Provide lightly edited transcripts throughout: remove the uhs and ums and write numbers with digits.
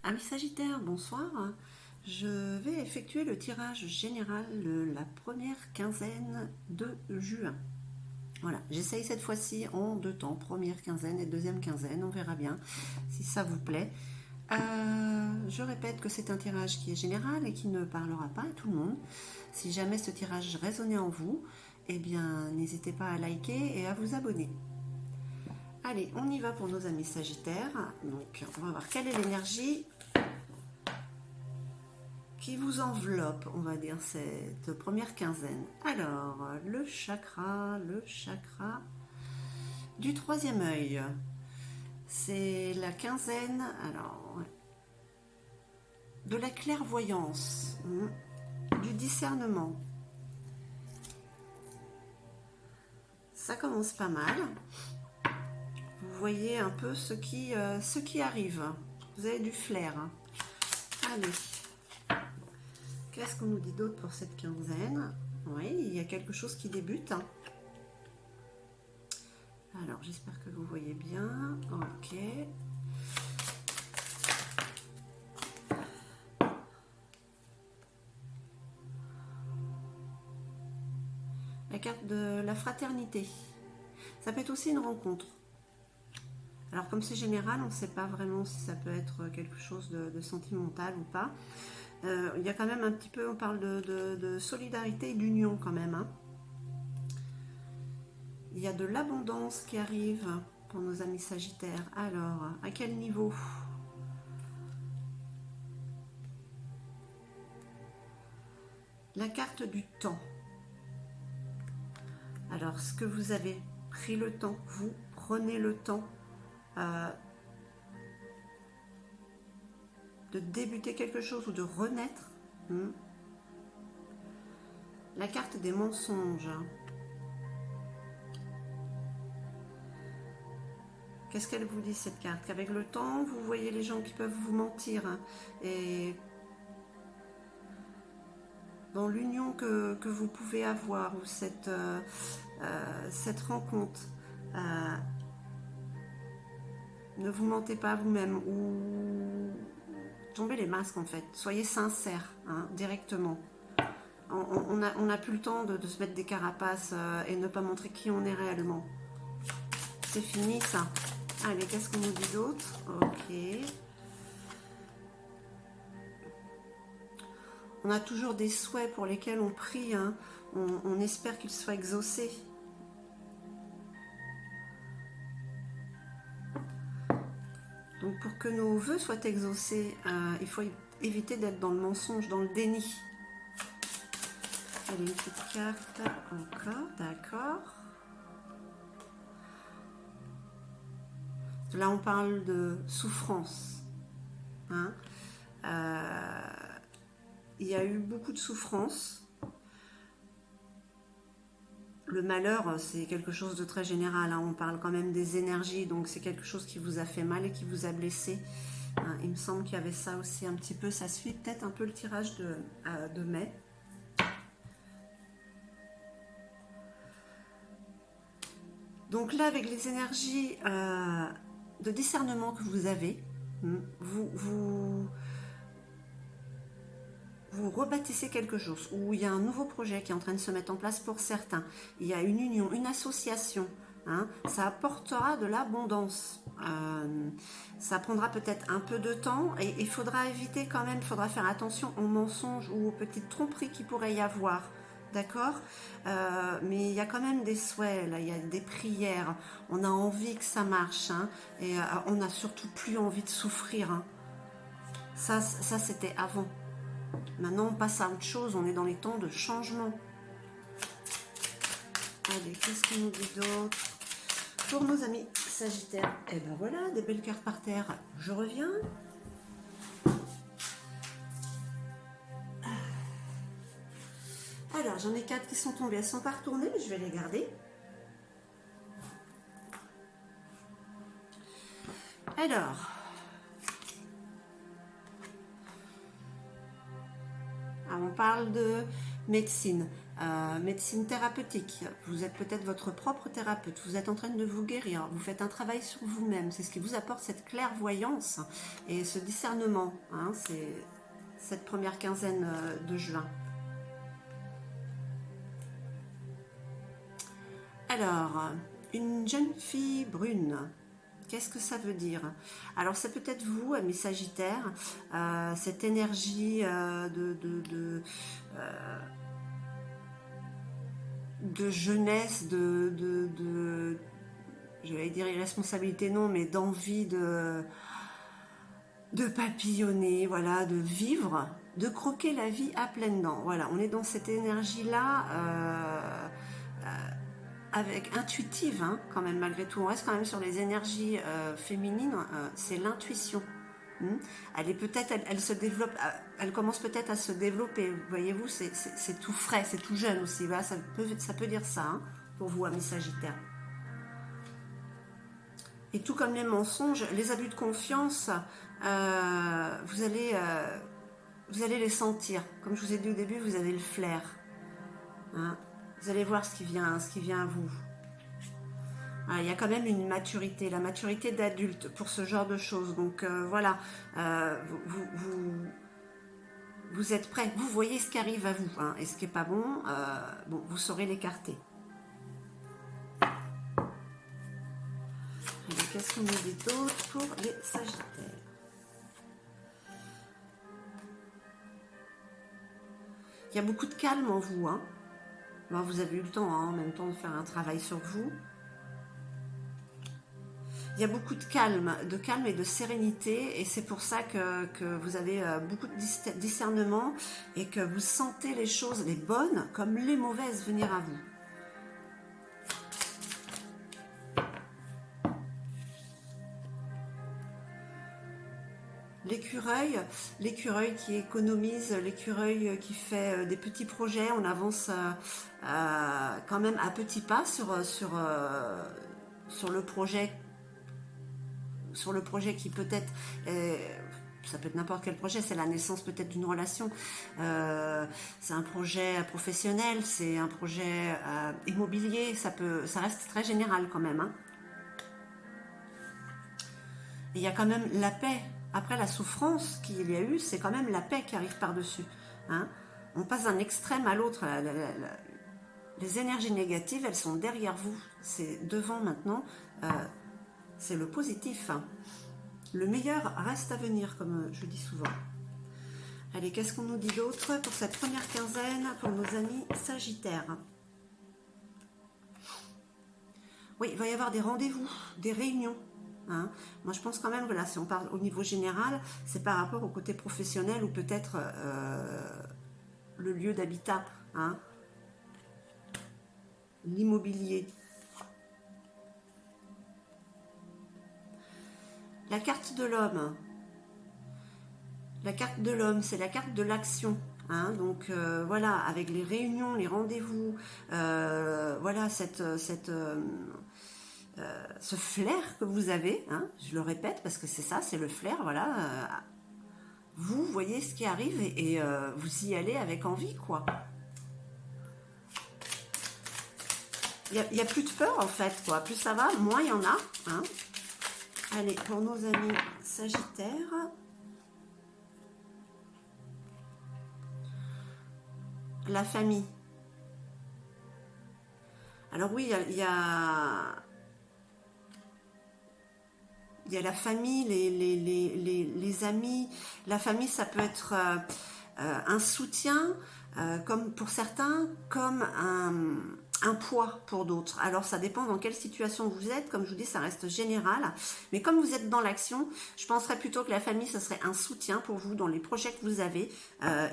Amis Sagittaire, bonsoir. Je vais effectuer le tirage général de la première quinzaine de juin. Voilà, j'essaye cette fois-ci en deux temps, première quinzaine et deuxième quinzaine, on verra bien si ça vous plaît. Je répète que c'est un tirage qui est général et qui ne parlera pas à tout le monde. Si jamais ce tirage résonnait en vous, eh bien n'hésitez pas à liker et à vous abonner. Allez, on y va pour nos amis Sagittaires. Donc, on va voir quelle est l'énergie qui vous enveloppe, on va dire, cette première quinzaine. Alors, le chakra du troisième œil. C'est la quinzaine, alors, de la clairvoyance, du discernement. Ça commence pas mal. Vous voyez un peu ce qui arrive. Vous avez du flair. Allez. Qu'est-ce qu'on nous dit d'autre pour cette quinzaine? Oui, il y a quelque chose qui débute. Alors, j'espère que vous voyez bien. Ok. La carte de la fraternité. Ça peut être aussi une rencontre. Alors, comme c'est général, on ne sait pas vraiment si ça peut être quelque chose de sentimental ou pas. Il y a quand même un petit peu, on parle de solidarité et d'union quand même. Hein. Il y a de l'abondance qui arrive pour nos amis Sagittaires. Alors, à quel niveau? La carte du temps. Alors, ce que vous avez pris le temps, vous prenez le temps de débuter quelque chose ou de renaître. La carte des mensonges. Qu'est-ce qu'elle vous dit cette carte? Qu'avec le temps, vous voyez les gens qui peuvent vous mentir. Et dans l'union que vous pouvez avoir, ou cette rencontre, ne vous mentez pas à vous-même, ou tombez les masques en fait. Soyez sincères, directement. On n'a plus le temps de se mettre des carapaces et ne pas montrer qui on est réellement. C'est fini ça. Allez, qu'est-ce qu'on nous dit d'autre? Ok. On a toujours des souhaits pour lesquels on prie. On espère qu'ils soient exaucés. Donc pour que nos vœux soient exaucés, il faut éviter d'être dans le mensonge, dans le déni. Allez, une petite carte encore, d'accord. Là, on parle de souffrance. Il y a eu beaucoup de souffrance. Le malheur, c'est quelque chose de très général. On parle quand même des énergies, donc c'est quelque chose qui vous a fait mal et qui vous a blessé. Il me semble qu'il y avait ça aussi un petit peu. Ça suit peut-être un peu le tirage de mai. Donc là, avec les énergies de discernement que vous avez, vous rebâtissez quelque chose, ou il y a un nouveau projet qui est en train de se mettre en place pour certains. Il y a une union, une association. Ça apportera de l'abondance. Ça prendra peut-être un peu de temps et il faudra éviter quand même, il faudra faire attention aux mensonges ou aux petites tromperies qu'il pourrait y avoir. D'accord, mais il y a quand même des souhaits, là, il y a des prières, on a envie que ça marche, et on n'a surtout plus envie de souffrir. Ça c'était avant. Maintenant, on passe à autre chose, on est dans les temps de changement. Allez, qu'est-ce qu'on nous dit d'autre pour nos amis Sagittaires? Et ben voilà, des belles cartes par terre. Je reviens. Alors, j'en ai 4 qui sont tombées. Elles ne sont pas retournées, mais je vais les garder. Alors, on parle de médecine. médecine thérapeutique. Vous êtes peut-être votre propre thérapeute. Vous êtes en train de vous guérir. Vous faites un travail sur vous-même. C'est ce qui vous apporte cette clairvoyance et ce discernement. Hein, c'est cette première quinzaine de juin. Alors, une jeune fille brune. Qu'est-ce que ça veut dire? Alors, c'est peut-être vous, amis Sagittaires, cette énergie de jeunesse, je vais dire irresponsabilité, non, mais d'envie de papillonner, voilà, de vivre, de croquer la vie à pleines dents. Voilà, on est dans cette énergie-là. Avec intuitive, hein, quand même, malgré tout. On reste quand même sur les énergies féminines, c'est l'intuition. Elle est peut-être, elle se développe, elle commence peut-être à se développer. Voyez-vous, c'est tout frais, c'est tout jeune aussi. Voilà, ça peut dire ça, hein, pour vous, amis Sagittaires. Et tout comme les mensonges, les abus de confiance, vous allez les sentir. Comme je vous ai dit au début, vous avez le flair. Hein. Vous allez voir ce qui vient à vous. Ah, il y a quand même une maturité, la maturité d'adulte pour ce genre de choses. Donc voilà, vous êtes prêts, vous voyez ce qui arrive à vous, hein, et ce qui n'est pas bon, bon, vous saurez l'écarter. Qu'est-ce qu'on nous dit d'autre pour les Sagittaires? Il y a beaucoup de calme en vous, hein. Bon, vous avez eu le temps, hein, en même temps, de faire un travail sur vous. Il y a beaucoup de calme et de sérénité, et c'est pour ça que vous avez beaucoup de discernement et que vous sentez les choses, les bonnes comme les mauvaises, venir à vous. L'écureuil qui économise, l'écureuil qui fait des petits projets, on avance quand même à petits pas sur le projet qui peut-être, ça peut être n'importe quel projet, c'est la naissance peut-être d'une relation, c'est un projet professionnel, c'est un projet immobilier, ça reste très général quand même. Hein. Et il y a quand même la paix. Après la souffrance qu'il y a eu, c'est quand même la paix qui arrive par-dessus. Hein. On passe d'un extrême à l'autre. Les énergies négatives, elles sont derrière vous. C'est devant maintenant. C'est le positif. Hein. Le meilleur reste à venir, comme je dis souvent. Allez, qu'est-ce qu'on nous dit d'autre pour cette première quinzaine pour nos amis Sagittaires? Oui, il va y avoir des rendez-vous, des réunions. Hein. Moi, je pense quand même que là, si on parle au niveau général, c'est par rapport au côté professionnel ou peut-être le lieu d'habitat, hein. L'immobilier. La carte de l'homme. La carte de l'homme, c'est la carte de l'action. Hein, donc voilà, avec les réunions, les rendez-vous, voilà ce flair que vous avez, hein, je le répète parce que c'est ça, c'est le flair, voilà. Vous voyez ce qui arrive et vous y allez avec envie, quoi. Il n'y a plus de peur en fait, quoi. Plus ça va, moins il y en a. Hein. Allez, pour nos amis Sagittaires. La famille. Alors oui, il y a la famille, les amis. La famille, ça peut être un soutien, comme pour certains, comme un poids pour d'autres. Alors ça dépend dans quelle situation vous êtes. Comme je vous dis, ça reste général. Mais comme vous êtes dans l'action, je penserais plutôt que la famille, ce serait un soutien pour vous dans les projets que vous avez.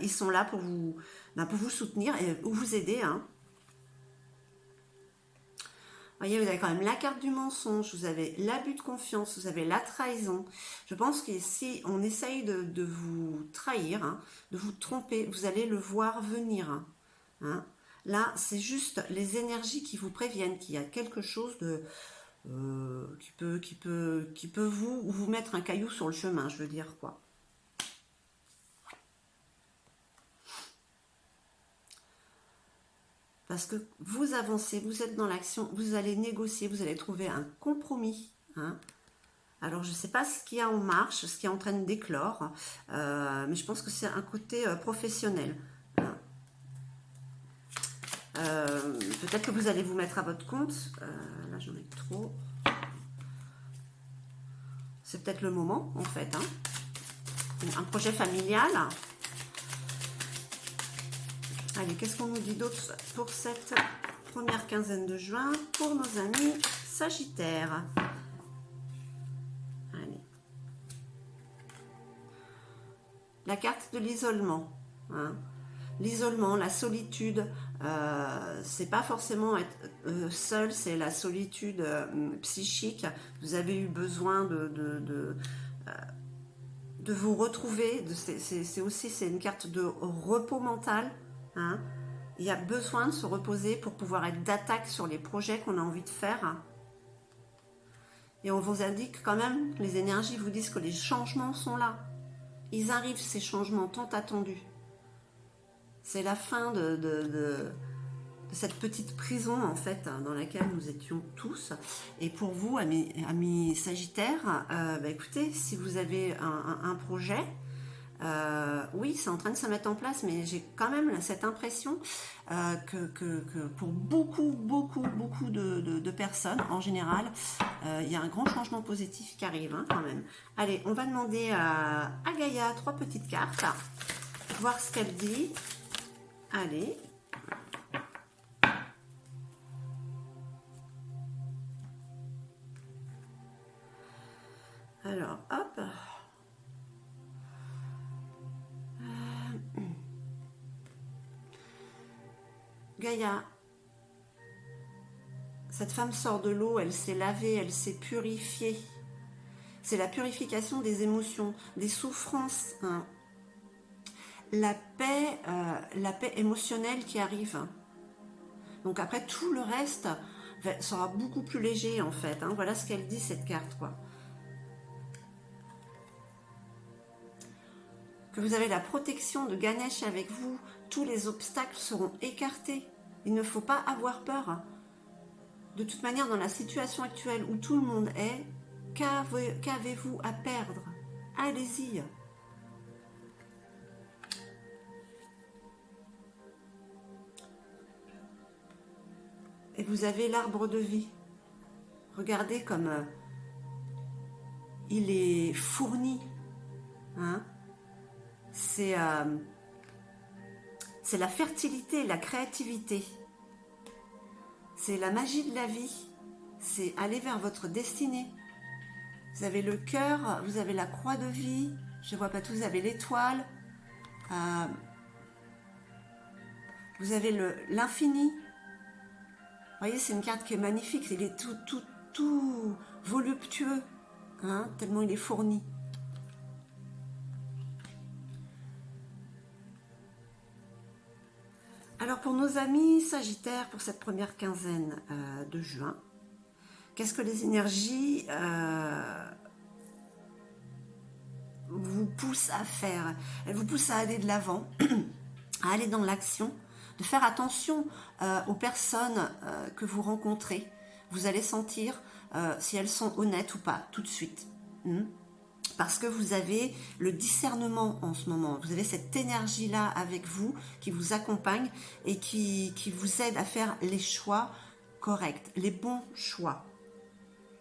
Ils sont là pour vous soutenir et vous aider. Hein. Vous voyez, vous avez quand même la carte du mensonge, vous avez l'abus de confiance, vous avez la trahison. Je pense que si on essaye de vous trahir, hein, de vous tromper, vous allez le voir venir. Hein. Là, c'est juste les énergies qui vous préviennent qu'il y a quelque chose de qui peut vous mettre un caillou sur le chemin, je veux dire quoi. parce que vous avancez, vous êtes dans l'action, vous allez négocier, vous allez trouver un compromis. Hein. Alors, je ne sais pas ce qu'il y a en marche, ce qui est en train de d'éclore, mais je pense que c'est un côté professionnel. Hein. Peut-être que vous allez vous mettre à votre compte. Là, j'en ai trop. C'est peut-être le moment, en fait. Hein. Un projet familial. Allez, qu'est-ce qu'on nous dit d'autre pour cette première quinzaine de juin pour nos amis Sagittaires? Allez. La carte de l'isolement. Hein. L'isolement, la solitude, c'est pas forcément être seul, c'est la solitude psychique. Vous avez eu besoin de vous retrouver. C'est une carte de repos mental. Hein. Il y a besoin de se reposer pour pouvoir être d'attaque sur les projets qu'on a envie de faire. Et on vous indique quand même, les énergies vous disent que les changements sont là. Ils arrivent, ces changements tant attendus. C'est la fin de cette petite prison, en fait, dans laquelle nous étions tous. Et pour vous, amis Sagittaires, écoutez, si vous avez un projet, oui, c'est en train de se mettre en place, mais j'ai quand même cette impression que pour beaucoup de personnes, en général, il y a un grand changement positif qui arrive, hein, quand même. Allez, on va demander à Gaïa 3 petites cartes, voir ce qu'elle dit. Allez. Alors, hop. Gaïa, cette femme sort de l'eau, elle s'est lavée, elle s'est purifiée. C'est la purification des émotions, des souffrances. Hein. La paix émotionnelle qui arrive. Donc après, tout le reste sera beaucoup plus léger, en fait. Hein. Voilà ce qu'elle dit, cette carte, quoi. Que vous avez la protection de Ganesh avec vous, tous les obstacles seront écartés. Il ne faut pas avoir peur. De toute manière, dans la situation actuelle où tout le monde est, qu'avez-vous à perdre? Allez-y. Et vous avez l'arbre de vie. Regardez comme il est fourni. Hein? C'est la fertilité, la créativité. C'est la magie de la vie. C'est aller vers votre destinée. Vous avez le cœur, vous avez la croix de vie. Je ne vois pas tout, vous avez l'étoile. Vous avez l'infini. Vous voyez, c'est une carte qui est magnifique. Il est tout voluptueux. Hein, tellement il est fourni. Alors pour nos amis Sagittaires, pour cette première quinzaine de juin, qu'est-ce que les énergies vous poussent à faire? Elles vous poussent à aller de l'avant, à aller dans l'action, de faire attention aux personnes que vous rencontrez. Vous allez sentir si elles sont honnêtes ou pas, tout de suite. Parce que vous avez le discernement en ce moment. Vous avez cette énergie-là avec vous qui vous accompagne et qui vous aide à faire les choix corrects, les bons choix.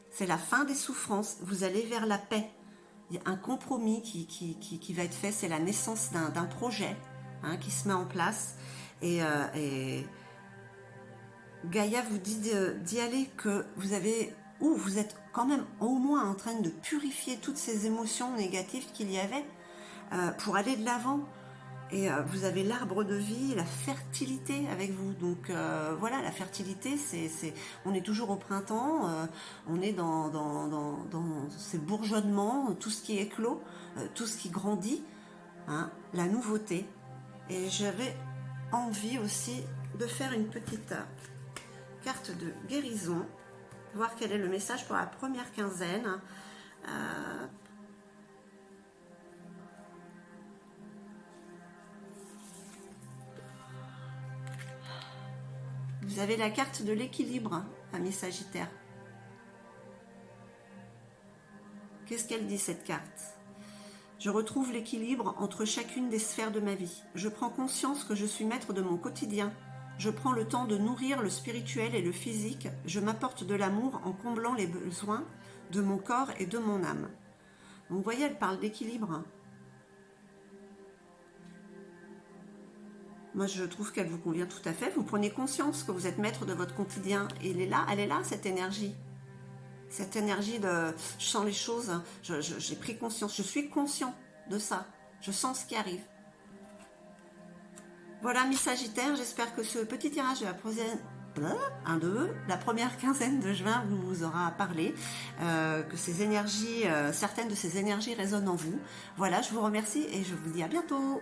C'est la fin des souffrances. Vous allez vers la paix. Il y a un compromis qui va être fait. C'est la naissance d'un projet qui se met en place. Et Gaïa vous dit d'y aller, que vous avez... ou vous êtes quand même au moins en train de purifier toutes ces émotions négatives qu'il y avait pour aller de l'avant. Et vous avez l'arbre de vie, la fertilité avec vous. Donc voilà, la fertilité, on est toujours au printemps, on est dans ces bourgeonnements, tout ce qui éclot, tout ce qui grandit, hein, la nouveauté. Et j'avais envie aussi de faire une petite carte de guérison, voir quel est le message pour la première quinzaine. avez la carte de l'équilibre, ami Sagittaire. Qu'est-ce qu'elle dit cette carte? Je retrouve l'équilibre entre chacune des sphères de ma vie. Je prends conscience que je suis maître de mon quotidien. Je prends le temps de nourrir le spirituel et le physique. Je m'apporte de l'amour en comblant les besoins de mon corps et de mon âme. Donc, vous voyez, elle parle d'équilibre. Moi, je trouve qu'elle vous convient tout à fait. Vous prenez conscience que vous êtes maître de votre quotidien. Et elle est là, cette énergie. Cette énergie de... Je sens les choses, j'ai pris conscience, je suis conscient de ça. Je sens ce qui arrive. Voilà, mes Sagittaires, j'espère que ce petit tirage de la première quinzaine de juin vous aura parlé, que ces énergies, certaines de ces énergies résonnent en vous. Voilà, je vous remercie et je vous dis à bientôt.